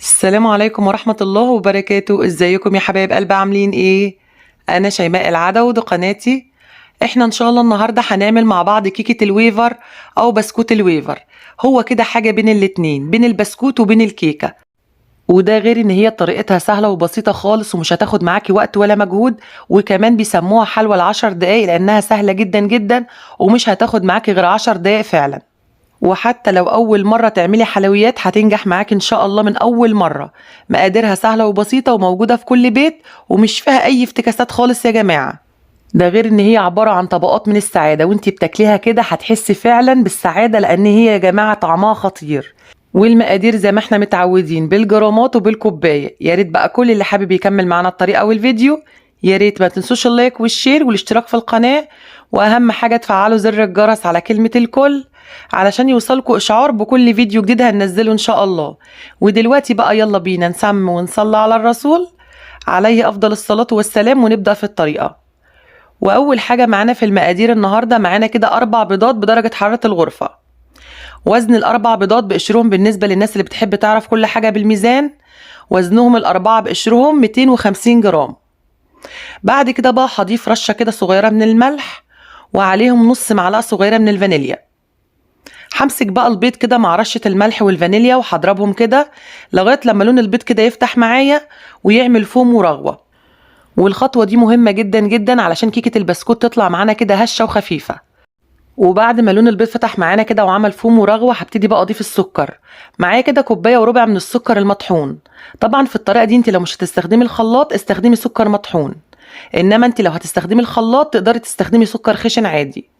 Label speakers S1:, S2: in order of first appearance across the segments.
S1: السلام عليكم ورحمة الله وبركاته. ازيكم يا حبايب قلبي، عاملين ايه؟ انا شيماء العدوي، قناتي. احنا ان شاء الله النهاردة هنعمل مع بعض كيكة الويفر او بسكوت الويفر. هو كده حاجة بين الاتنين، بين البسكوت وبين الكيكة. وده غير ان هي طريقتها سهلة وبسيطة خالص ومش هتاخد معاكي وقت ولا مجهود. وكمان بيسموها حلوى ال10 دقايق لانها سهلة جدا جدا، ومش هتاخد معاكي غير 10 دقايق فعلا. وحتى لو أول مرة تعملي حلويات هتنجح معاك إن شاء الله من أول مرة. مقاديرها سهلة وبسيطة وموجودة في كل بيت، ومش فيها أي افتكاسات خالص يا جماعة. ده غير إن هي عبارة عن طبقات من السعادة، وانتي بتاكليها كده هتحسي فعلا بالسعادة، لأن هي يا جماعة طعمها خطير. والمقادير زي ما احنا متعودين بالجرامات وبالكوباية. يا ريت بقى كل اللي حابب يكمل معانا الطريقة والفيديو، يا ريت ما تنسوش اللايك والشير والاشتراك في القناة. واهم حاجة تفعلوا زر الجرس على كلمة الكل علشان يوصلكوا اشعار بكل فيديو جديد هننزله ان شاء الله. ودلوقتي بقى يلا بينا نسمي ونصلي على الرسول عليه افضل الصلاة والسلام، ونبدأ في الطريقة. واول حاجة معانا في المقادير النهاردة، معانا كده 4 بيضات بدرجة حرارة الغرفة. وزن ال4 بيضات بقشرهم، بالنسبة للناس اللي بتحب تعرف كل حاجة بالميزان، وزنهم ال4 بقشرهم 250 جرام. بعد كده بقى هضيف رشة كده صغيرة من الملح، وعليهم نص معلقة صغيرة من الفانيليا. همسك بقى البيض كده مع رشة الملح والفانيليا وهضربهم كده لغاية لما لون البيض كده يفتح معايا ويعمل فوم ورغوة. والخطوة دي مهمة جدا جدا علشان كيكة البسكوت تطلع معانا كده هشة وخفيفة. وبعد ما لون البيض فتح معانا كده وعمل فوم ورغوة، هبتدي بقى اضيف السكر. معايا كده 1.25 كوباية من السكر المطحون. طبعا في الطريقة دي انت لو مش هتستخدمي الخلاط استخدمي سكر مطحون، انما انت لو هتستخدمي الخلاط تقدري تستخدمي سكر خشن عادي.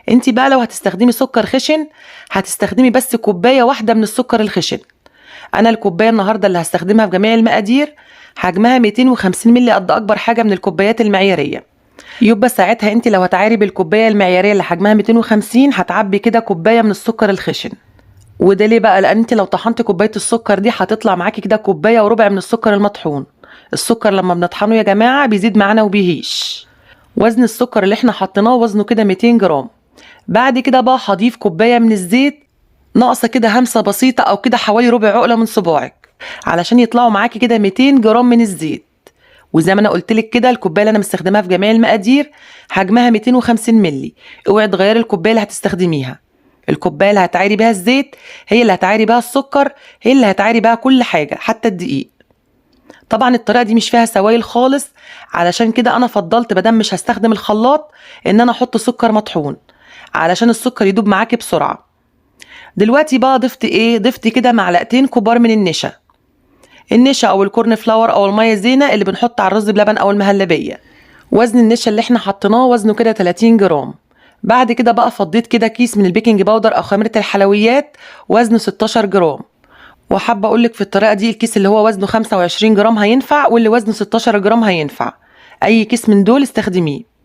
S1: انت بقى لو هتستخدمي سكر خشن هتستخدمي بس 1 كوباية من السكر الخشن. انا الكوبايه النهارده اللي هستخدمها في جميع المقادير حجمها 250 مللي، قد اكبر حاجه من الكوبايات المعياريه. يبقى ساعتها انت لو هتعايري بالكوبايه المعياريه اللي حجمها 250 هتعبي كده كوبايه من السكر الخشن. وده ليه بقى؟ لان انت لو طحنتي كوبايه السكر دي هتطلع معاكي كده 1.25 كوباية من السكر المطحون. السكر لما بنطحنه يا جماعه بيزيد معانا وبيهيش. وزن السكر اللي احنا حطيناه وزنه كده 200 جرام. بعد كده بقى هضيف كوبايه من الزيت، ناقصه كده همسه بسيطه او كده حوالي ربع عقله من صباعك، علشان يطلعوا معاكي كده 200 جرام من الزيت. وزي ما انا قلت لك كده الكوبايه اللي انا مستخدماها في جميع المقادير حجمها 250 مللي. اوعي تغيري الكوبايه اللي هتستخدميها. الكوبايه اللي هتعايري بيها الزيت هي اللي هتعايري بيها السكر، هي اللي هتعايري بيها كل حاجه حتى الدقيق. طبعا الطريقه دي مش فيها سوائل خالص، علشان كده انا فضلت بدل مش هستخدم الخلاط ان انا احط سكر مطحون علشان السكر يدوب معاكي بسرعه. دلوقتي بقى ضفت ايه؟ ضفت كده 2 معلقة كبار من النشا او الكورن فلاور او الميه الزينه اللي بنحط على الرز بلبن او المهلبيه. وزن النشا اللي احنا حطيناه وزنه كده 30 جرام. بعد كده بقى فضيت كده كيس من البيكنج باودر او خميره الحلويات وزنه 16 جرام. وحابه اقول لك في الطريقه دي الكيس اللي هو وزنه 25 جرام هينفع، واللي وزنه 16 جرام هينفع. اي كيس من دول استخدميه.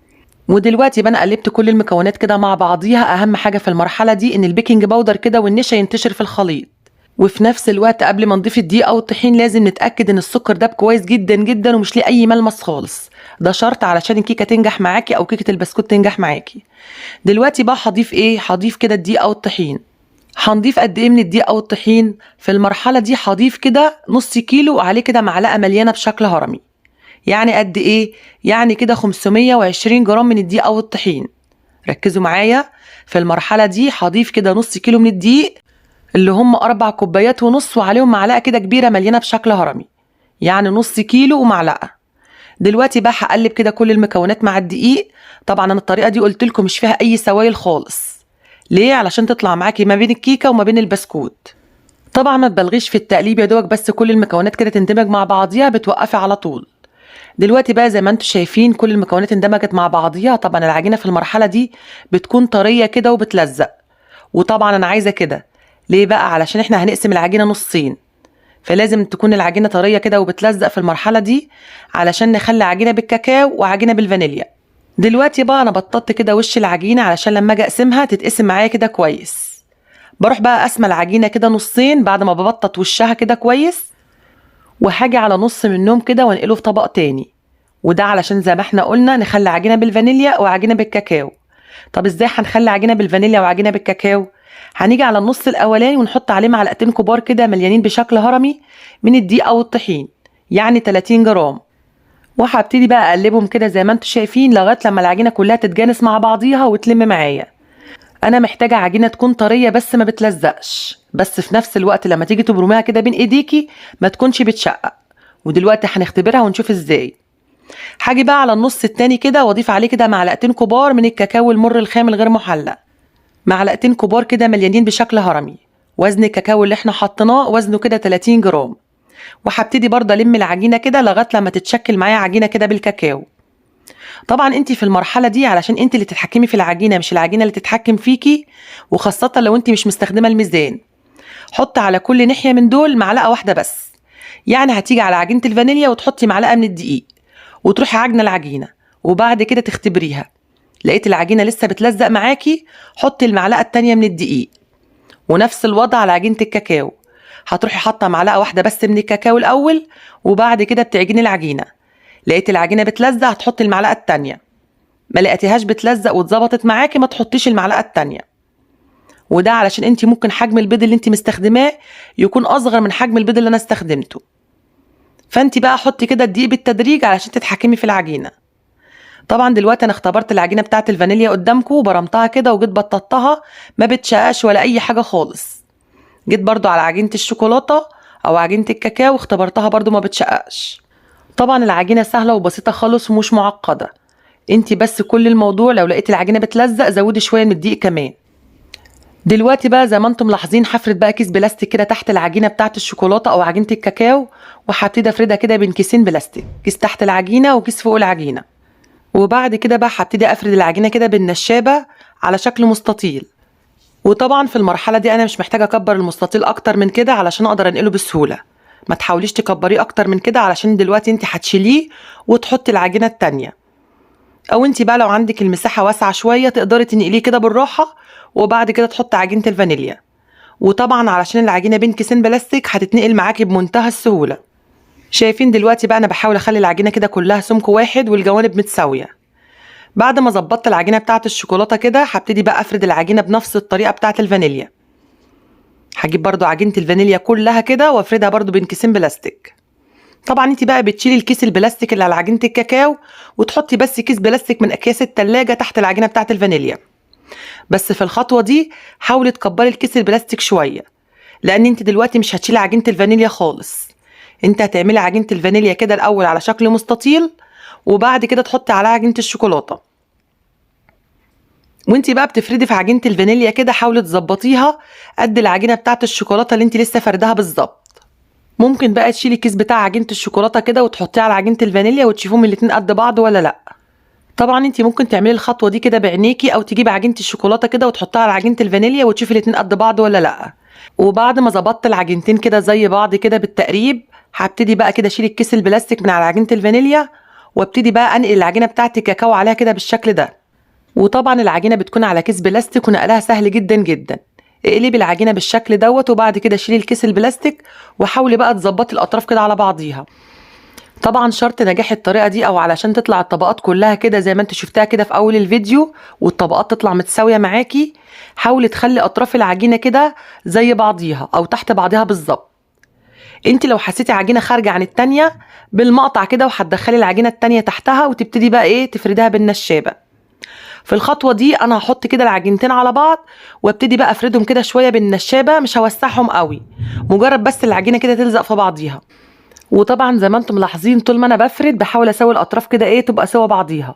S1: ودلوقتي بقى انا قلبت كل المكونات كده مع بعضيها. اهم حاجه في المرحله دي ان البيكنج باودر كده والنشا ينتشر في الخليط. وفي نفس الوقت قبل ما نضيف الدقيق او الطحين لازم نتاكد ان السكر داب كويس جدا جدا ومش ليه اي ملمس خالص. ده شرط علشان الكيكه تنجح معاكي او كيكه البسكوت تنجح معاكي. دلوقتي بقى هضيف ايه؟ هضيف كده الدقيق او الطحين. هنضيف قد ايه من الدقيق او الطحين؟ في المرحله دي هضيف كده نص كيلو وعليه كده معلقه مليانه بشكل هرمي. يعني قد ايه؟ يعني كده 520 جرام من الدقيق او الطحين. ركزوا معايا. في المرحله دي هضيف كده نص كيلو من الدقيق اللي هم 4 كوبايات ونص، وعليهم معلقه كده كبيره مليانه بشكل هرمي، يعني نص كيلو ومعلقه. دلوقتي بقى هقلب كده كل المكونات مع الدقيق. طبعا انا الطريقه دي قلت لكم مش فيها اي سوائل خالص. ليه؟ علشان تطلع معاكي ما بين الكيكه وما بين البسكوت. طبعا ما تبالغيش في التقليب، يا دوبك بس كل المكونات كده تندمج مع بعضيها بتوقفي على طول. دلوقتي بقى زي ما انتم شايفين كل المكونات اندمجت مع بعضيها. طبعا العجينه في المرحله دي بتكون طريه كده وبتلزق، وطبعا انا عايزه كده. ليه بقى؟ علشان احنا هنقسم العجينه نصين، فلازم تكون العجينه طريه كده وبتلزق في المرحله دي علشان نخلي عجينه بالكاكاو وعجينه بالفانيليا. دلوقتي بقى انا بططت كده وش العجينه علشان لما اجي اقسمها تتقسم معايا كده كويس. بروح بقى قاسمه العجينه كده نصين بعد ما ببطط وشها كده كويس، وهاجي على نص منهم كده وانقله في طبق تاني. وده علشان زي ما احنا قلنا نخلي عجينه بالفانيليا وعجينه بالكاكاو. طب ازاي هنخلي عجينه بالفانيليا وعجينه بالكاكاو؟ هنيجي على النص الاولاني ونحط عليه معلقتين كبار كده مليانين بشكل هرمي من الدقيق او الطحين، يعني 30 جرام. وهبتدي بقى اقلبهم كده زي ما انتم شايفين لغايه لما العجينه كلها تتجانس مع بعضيها وتلم معايا. انا محتاجه عجينه تكون طريه بس ما بتلزقش، بس في نفس الوقت لما تيجي تبرميها كده بين ايديكي ما تكونش بتشقق. ودلوقتي هنختبرها ونشوف ازاي. هاجي بقى على النص التاني كده واضيف عليه كده معلقتين كبار من الكاكاو المر الخام الغير محلى، معلقتين كبار كده مليانين بشكل هرمي. وزن الكاكاو اللي احنا حطيناه وزنه كده 30 جرام. وهبتدي برضه الم العجينه كده لغايه لما تتشكل معايا عجينه كده بالكاكاو. طبعا انت في المرحله دي علشان انت اللي تتحكمي في العجينه مش العجينه اللي تتحكم فيكي، وخاصه لو انت مش مستخدمه الميزان. حط على كل ناحيه من دول معلقه واحده بس. يعني هتيجي على عجينه الفانيليا وتحطي معلقه من الدقيق وتروحي عجنه العجينه، وبعد كده تختبريها. لقيت العجينه لسه بتلزق معاكي، حطي المعلقه التانيه من الدقيق. ونفس الوضع على عجينه الكاكاو، هتروحي حاطه معلقه واحده بس من الكاكاو الاول، وبعد كده بتعجني العجينه. لقيت العجينه بتلزق هتحطي المعلقه التانيه. ما لقيتيهاش بتلزق واتظبطت معاكي ما تحطيش المعلقه التانيه. وده علشان انت ممكن حجم البيض اللي انت مستخدماه يكون اصغر من حجم البيض اللي انا استخدمته. فانت بقى حطي كده الدقيق بالتدريج علشان تتحكمي في العجينه. طبعا دلوقتي انا اختبرت العجينه بتاعه الفانيليا قدامكم وبرمتها كده وجيت بططتها، ما بتشققش ولا اي حاجه خالص. جيت برضو على عجينه الشوكولاته او عجينه الكاكاو واختبرتها برضو ما بتشققش. طبعا العجينه سهله وبسيطه خالص ومش معقده. انت بس كل الموضوع لو لقيت العجينه بتلزق زودي شويه من الدقيق كمان. دلوقتي بقى زي ما انتم ملاحظين هفرد بقى كيس بلاستيك كده تحت العجينه بتاعه الشوكولاته او عجينه الكاكاو، وهبتدي افردها كده بين كيسين بلاستيك، كيس تحت العجينه وكيس فوق العجينه. وبعد كده بقى هبتدي افرد العجينه كده بالنشابه على شكل مستطيل. وطبعا في المرحله دي انا مش محتاجه اكبر المستطيل اكتر من كده علشان اقدر انقله بسهوله. ما تحاوليش تكبريه اكتر من كده علشان دلوقتي انت هتشيليه وتحطي العجينه التانيه. او انت بقى لو عندك المساحه واسعه شويه تقدري تنقليه كده بالراحه، وبعد كده تحطي عجينه الفانيليا. وطبعا علشان العجينه بين كيسين بلاستيك هتتنقل معاكي بمنتهى السهوله. شايفين دلوقتي بقى انا بحاول اخلي العجينه كده كلها سمك واحد والجوانب متساويه. بعد ما ظبطت العجينه بتاعه الشوكولاته كده هبتدي بقى افرد العجينه بنفس الطريقه بتاعه الفانيليا. هجيب برضو عجينه الفانيليا كلها كده وافردها برضو بين كيسين بلاستيك. طبعا انت بقى بتشيلي الكيس البلاستيك اللي على عجينه الكاكاو وتحطي بس كيس بلاستيك من اكياس التلاجة تحت العجينه بتاعه الفانيليا. بس في الخطوه دي حاولي تكبري الكيس البلاستيك شويه، لان انت دلوقتي مش هتشيلي عجينه الفانيليا خالص. انت هتعملي عجينه الفانيليا كده الاول على شكل مستطيل، وبعد كده تحطي عليها عجينه الشوكولاته. وانت بقى بتفردي في عجينه الفانيليا كده حاولي تظبطيها قد العجينه بتاعه الشوكولاته اللي انت لسه فردها بالظبط. ممكن بقى تشيلي الكيس بتاع عجينه الشوكولاته كده وتحطيه على عجينه الفانيليا وتشوفيهم الاتنين قد بعض ولا لا. طبعا انت ممكن تعملي الخطوه دي كده بعينيكي او تجيبي عجينه الشوكولاته كده وتحطيها على عجينه الفانيليا وتشوفي الاتنين قد بعض ولا لا. وبعد ما ظبطت العجينتين كده زي بعض كده بالتقريب هبتدي بقى كده اشيل الكيس البلاستيك من على عجينه الفانيليا، وابتدي بقى انقل العجينه بتاعتي الكاكاو عليها كده بالشكل ده. وطبعا العجينه بتكون على كيس بلاستيك ونقلها سهل جدا جدا. اقلبي العجينه بالشكل دوت وبعد كده شيلي الكيس البلاستيك وحاولي بقى تظبطي الاطراف كده على بعضيها. طبعا شرط نجاح الطريقه دي او علشان تطلع الطبقات كلها كده زي ما انت شفتها كده في اول الفيديو والطبقات تطلع متساويه معاكي، حاولي تخلي اطراف العجينه كده زي بعضيها او تحت بعضيها بالظبط. انت لو حسيتي عجينه خارجه عن التانيه بالمقطع كده وهتدخلي العجينه التانيه تحتها وتبتدي بقى ايه تفردها بالنشابه. في الخطوه دي انا هحط كده العجينتين على بعض وابتدي بقى افردهم كده شويه بالنشابه، مش هوسعهم قوي، مجرد بس العجينه كده تلزق في بعضيها. وطبعا زي ما انتم ملاحظين طول ما انا بفرد بحاول اسوي الاطراف كده ايه تبقى سوا بعضيها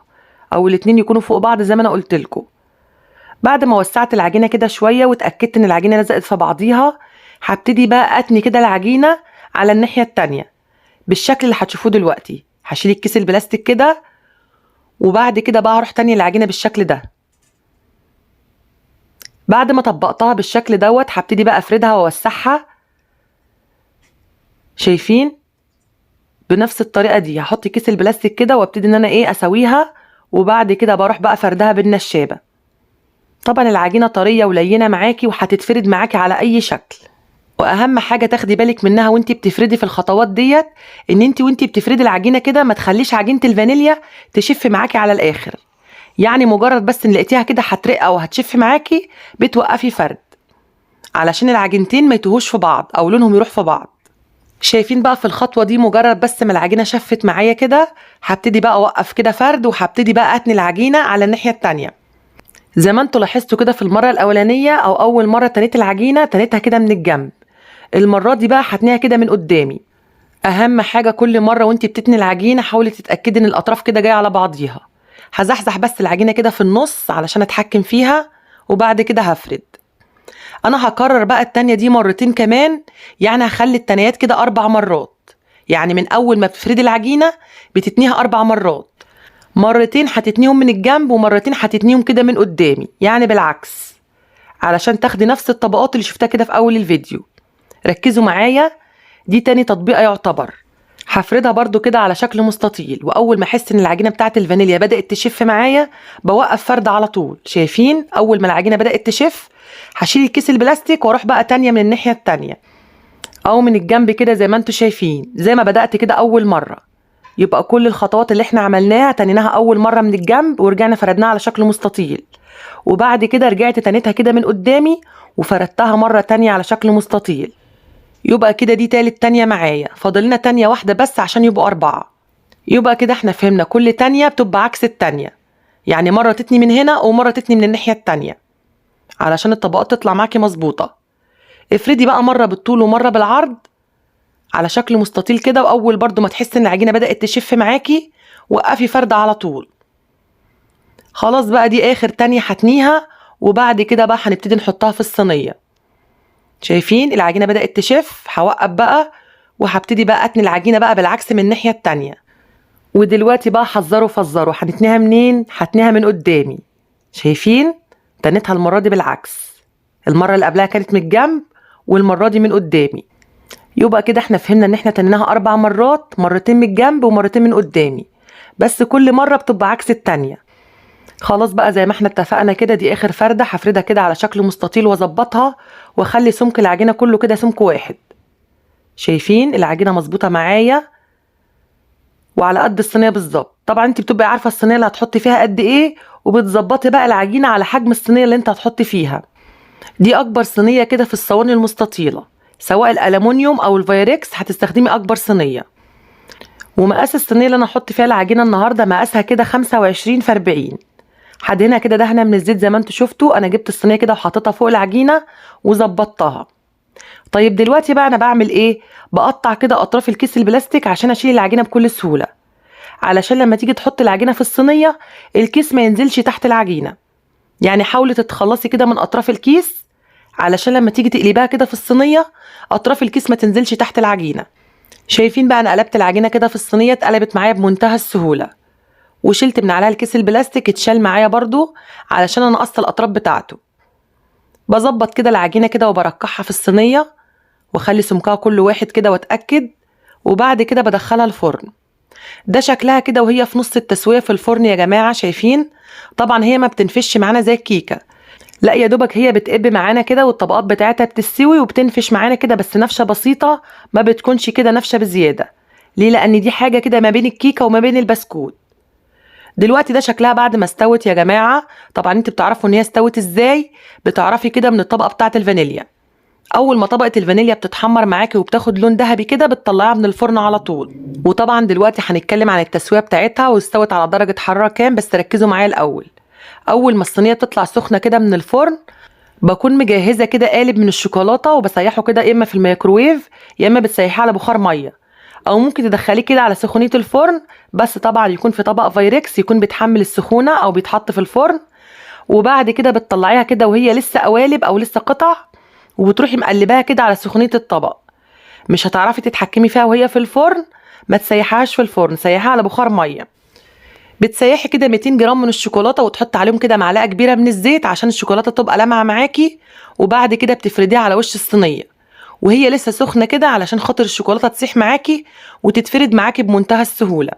S1: او الاتنين يكونوا فوق بعض زي ما انا قلت لكم. بعد ما وسعت العجينه كده شويه واتاكدت ان العجينه لزقت في بعضيها هبتدي بقى اتني كده العجينه على الناحيه التانيه بالشكل اللي هتشوفوه دلوقتي. هشيل الكيس البلاستيك كده وبعد كده بقى هروح تاني العجينه بالشكل ده. بعد ما طبقتها بالشكل دوت هبتدي بقى افردها واوسعها. شايفين بنفس الطريقه دي هحط كيس البلاستيك كده وابتدي ان انا ايه اسويها، وبعد كده بروح بقى فردها بالنشابه. طبعا العجينه طريه ولينه معاكي وهتتفرد معاكي على اي شكل. واهم حاجه تاخدي بالك منها وانتي بتفردي في الخطوات ديت ان انتي وانتي بتفردي العجينه كده ما تخليش عجينه الفانيليا تشف معاكي على الاخر. يعني مجرد بس ان لقيتيها كده هترق او هتشف معاكي بتوقفي فرد. علشان العجينتين ما يتوهوش في بعض او لونهم يروح في بعض. شايفين بقى في الخطوة دي مجرد بس ما العجينة شفت معايا كده هبتدي بقى اوقف كده فرد، وهبتدي بقى اتني العجينة على الناحية التانية. زي ما انتوا لاحظتوا كده في المرة الاولانية او اول مرة تنيت العجينة تنيتها كده من الجنب، المرة دي بقى هتنيها كده من قدامي. اهم حاجة كل مرة وانت بتتني العجينة حاولي تتأكدي ان الاطراف كده جاية على بعضيها. هزحزح بس العجينة كده في النص علشان اتحكم فيها، وبعد كده هفرد. انا هكرر بقى التانية دي مرتين كمان، يعني هخلي التانيات كده 4 مرات. يعني من اول ما بتفردي العجينة بتتنيها 4 مرات، مرتين هتتنيهم من الجنب ومرتين هتتنيهم كده من قدامي، يعني بالعكس، علشان تاخدي نفس الطبقات اللي شفتها كده في اول الفيديو. ركزوا معايا، دي تاني تطبيقة يعتبر. هفردها برضو كده على شكل مستطيل، واول ما احس ان العجينة بتاعت الفانيليا بدأت تشف معايا بوقف فرد على طول. شايفين اول ما العجينة بدأت تشف هشيل الكيس البلاستيك واروح بقى تانية من الناحية التانية او من الجنب كده زي ما انتوا شايفين، زي ما بدأت كده اول مرة. يبقى كل الخطوات اللي احنا عملناها تنيناها اول مرة من الجنب ورجعنا فردناها على شكل مستطيل، وبعد كده رجعت تنيتها كده من قدامي وفردتها مرة تانية على شكل مستطيل. يبقى كده دي تالت تانية معايا، فاضلنا تانية واحدة بس عشان يبقوا 4. يبقى كده احنا فهمنا كل تانية بتبقى عكس التانية، يعني مرة تتني من هنا ومرة تتني من الناحية التانية علشان الطبقات تطلع معاكي مظبوطة. افردي بقى مرة بالطول ومرة بالعرض على شكل مستطيل كده، واول برضو ما تحسي ان العجينة بدأت تشف معاكي وقفي فرد على طول. خلاص بقى دي اخر تانية هتنيها، وبعد كده بقى هنبتدي نحطها في الصينية. شايفين العجينة بدأت تشف، هوقف بقى وهبتدي بقى اتني العجينة بقى بالعكس من الناحية التانية. ودلوقتي بقى حذروا فزروا، هنتنيها منين؟ هتنيها من قدامي. شايفين تنيتها المرة دي بالعكس، المرة اللي قبلها كانت من الجنب والمرة دي من قدامي. يبقى كده احنا فهمنا ان احنا تنيناها 4 مرات، مرتين من الجنب ومرتين من قدامي، بس كل مرة بتبقى عكس التانية. خلاص بقى زي ما احنا اتفقنا كده دي اخر فردة، هفردها كده على شكل مستطيل واظبطها واخلي سمك العجينة كله كده سمك واحد. شايفين العجينة مظبوطة معايا وعلى قد الصينية بالظبط. طبعا انت بتبقي عارفة الصينية اللي هتحطي فيها قد ايه، وبتظبطي بقى العجينة على حجم الصينية اللي انت هتحطي فيها. دي اكبر صينية كده في الصواني المستطيلة، سواء الالومنيوم او الفايركس هتستخدمي اكبر صينية. ومقاس الصينية اللي انا هحط فيها العجينة النهاردة مقاسها كده 25 في 40. هدهنها كده دهنة من الزيت زي ما انتوا شفتوا. انا جبت الصينية كده وحطيتها فوق العجينة وظبطتها. طيب دلوقتي بقى انا بعمل ايه؟ بقطع كده اطراف الكيس البلاستيك عشان اشيل العجينة بكل سهولة، علشان لما تيجي تحط العجينة في الصينية الكيس ما ينزلش تحت العجينة. يعني حاولي تتخلصي كده من اطراف الكيس علشان لما تيجي تقلبها كده في الصينية اطراف الكيس ما تنزلش تحت العجينة. شايفين بقى انا قلبت العجينة كده في الصينية، اتقلبت معايا بمنتهى السهولة، وشلت من عليها الكيس البلاستيك اتشال معايا برضو علشان انا قصت الاطراف بتاعته. بظبط كده العجينة كده وبركعها في الصينية واخلي سمكها كل واحد كده واتأكد، وبعد كده بدخلها الفرن. ده شكلها كده وهي في نص التسوية في الفرن يا جماعة. شايفين طبعا هي ما بتنفش معانا زي الكيكة، لا يا دوبك هي بتقب معانا كده والطبقات بتاعتها بتستوي وبتنفش معانا كده، بس نفشة بسيطة، ما بتكونش كده نفشة بزيادة. ليه؟ لان دي حاجة كده ما بين الكيكة وما بين البسكوت. دلوقتي ده شكلها بعد ما استوت يا جماعة. طبعا انت بتعرفوا ان هي استوت ازاي، بتعرفي كده من الطبقة بتاعة الفانيليا. اول ما طبقة الفانيليا بتتحمر معاكي وبتاخد لون ذهبي كده بتطلعيها من الفرن على طول. وطبعا دلوقتي هنتكلم عن التسوية بتاعتها واستوت على درجة حرارة كام، بس ركزوا معايا الاول. اول ما الصينية تطلع سخنة كده من الفرن بكون مجهزة كده قالب من الشوكولاتة وبسيحه كده، يا اما في الميكروويف يا اما بتسيحيه على بخار مية، او ممكن تدخليه كده على سخونية الفرن، بس طبعا يكون في طبق فايركس يكون بيتحمل السخونة او بيتحط في الفرن. وبعد كده بتطلعيها كده وهي لسه قوالب او لسه قطع، وبتروحي مقلباها كده على سخونية الطبق. مش هتعرفي تتحكمي فيها وهي في الفرن، ما تسيحهاش في الفرن، سيحها على بخار مية. بتسيحي كده 200 جرام من الشوكولاتة وتحط عليهم كده معلقة كبيرة من الزيت عشان الشوكولاتة تبقى لامعة معاكي، وبعد كده بتفرديها على وش الصينية وهي لسه سخنة كده علشان خاطر الشوكولاتة تسيح معاكي وتتفرد معاكي بمنتهى السهولة.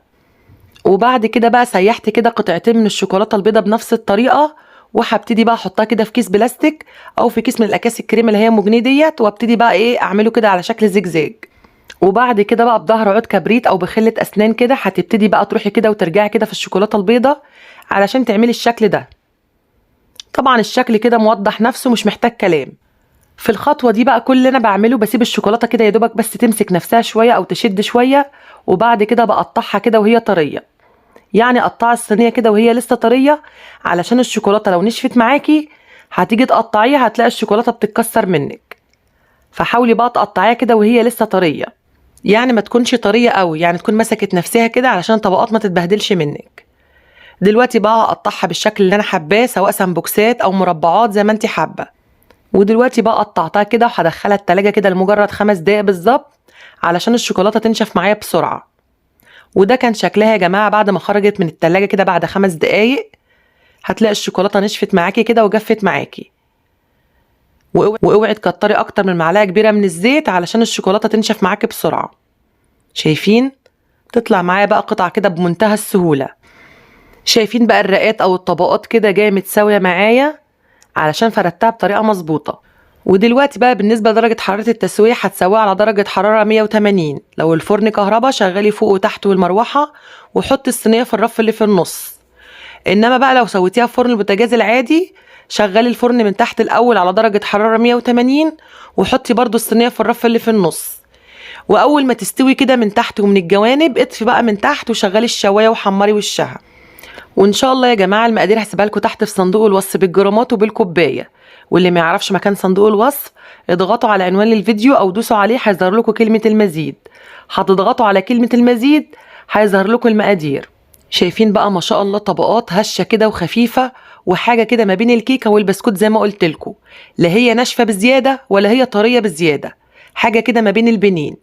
S1: وبعد كده بقى سيحت كده قطعتين من الشوكولاتة البيضة بنفس الطريقة، وهبتدي بقى احطها كده في كيس بلاستيك او في كيس من الاكياس الكريم اللي هي مجنيه ديت، وابتدي بقى ايه اعمله كده على شكل زجزاج. وبعد كده بقى بظهر عود كبريت او بخلة اسنان كده هتبتدي بقى تروحي كده وترجعي كده في الشوكولاتة البيضة علشان تعملي الشكل ده. طبعا الشكل كده موضح نفسه مش محتاج كلام. في الخطوة دي بقى كل اللي انا بعمله بسيب الشوكولاتة كده يا دوبك بس تمسك نفسها شوية او تشد شوية، وبعد كده بقطعها كده وهي طرية. يعني قطعي الصينية كده وهي لسه طرية، علشان الشوكولاتة لو نشفت معاكي هتيجي تقطعيها هتلاقي الشوكولاتة بتتكسر منك. فحاولي بقى تقطعيها كده وهي لسه طرية، يعني ما تكونش طرية قوي، يعني تكون مسكت نفسها كده علشان الطبقات ما تتبهدلش منك. دلوقتي بقى اقطعها بالشكل اللي انا حباه، سواء سمبوكسات او مربعات زي ما انت حابة. ودلوقتي بقى قطعتها كده وهدخلها التلاجة كده لمجرد 5 دقايق بالظبط، علشان الشوكولاتة تنشف معايا بسرعة. وده كان شكلها يا جماعة بعد ما خرجت من التلاجة كده بعد 5 دقايق. هتلاقي الشوكولاتة نشفت معاكي كده وجفت معاكي. واوعي تكتري اكتر من معلقة كبيرة من الزيت علشان الشوكولاتة تنشف معاكي بسرعة. شايفين؟ تطلع معايا بقى قطع كده بمنتهى السهولة. شايفين بقى الرقات او الطبقات كده جاية متساوية معايا علشان فردتها بطريقة مظبوطة. ودلوقتي بقى بالنسبة لدرجة حرارة التسوية هتسويها على درجة حرارة 180. لو الفرن كهربا شغلي فوق وتحت والمروحة، وحطي الصينية في الرف اللي في النص. انما بقى لو سويتيها في فرن البوتاجاز العادي، شغلي الفرن من تحت الاول على درجة حرارة 180، وحطي برضو الصينية في الرف اللي في النص. واول ما تستوي كده من تحت ومن الجوانب اطفي بقى من تحت وشغلي الشواية وحمري وشها. وان شاء الله يا جماعة المقادير هسيبها لكم تحت في صندوق الوصف بالجرامات وبالكوباية. واللي ما يعرفش مكان صندوق الوصف، اضغطوا على عنوان الفيديو او دوسوا عليه هيظهر لكم كلمة المزيد. هتضغطوا على كلمة المزيد هيظهر لكم المقادير. شايفين بقى ما شاء الله طبقات هشة كده وخفيفة، وحاجة كده ما بين الكيكة والبسكوت زي ما قلت لكم. لا هي ناشفة بزيادة ولا هي طرية بزيادة، حاجة كده ما بين البنين.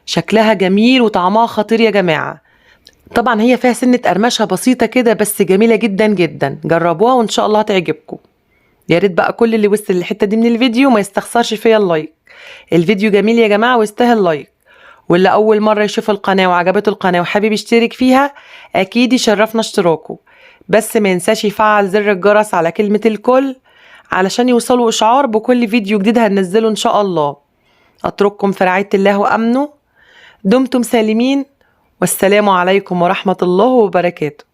S1: شكلها جميل وطعمها خطير يا جماعة. طبعا هي فيها سنة قرمشة بسيطة كده بس جميلة جدا جدا. جربوها وان شاء الله هتعجبكم. يا ريت بقى كل اللي وصل للحتة دي من الفيديو ما يستخسرش فيا اللايك. الفيديو جميل يا جماعة ويستاهل لايك. واللي أول مرة يشوف القناة وعجبته القناة وحابب يشترك فيها، أكيد يشرفنا اشتراكه. بس ما ينساش يفعل زر الجرس على كلمة الكل علشان يوصلوا إشعار بكل فيديو جديد هننزله إن شاء الله. أترككم في رعاية الله وأمنه. دمتم سالمين، والسلام عليكم ورحمة الله وبركاته.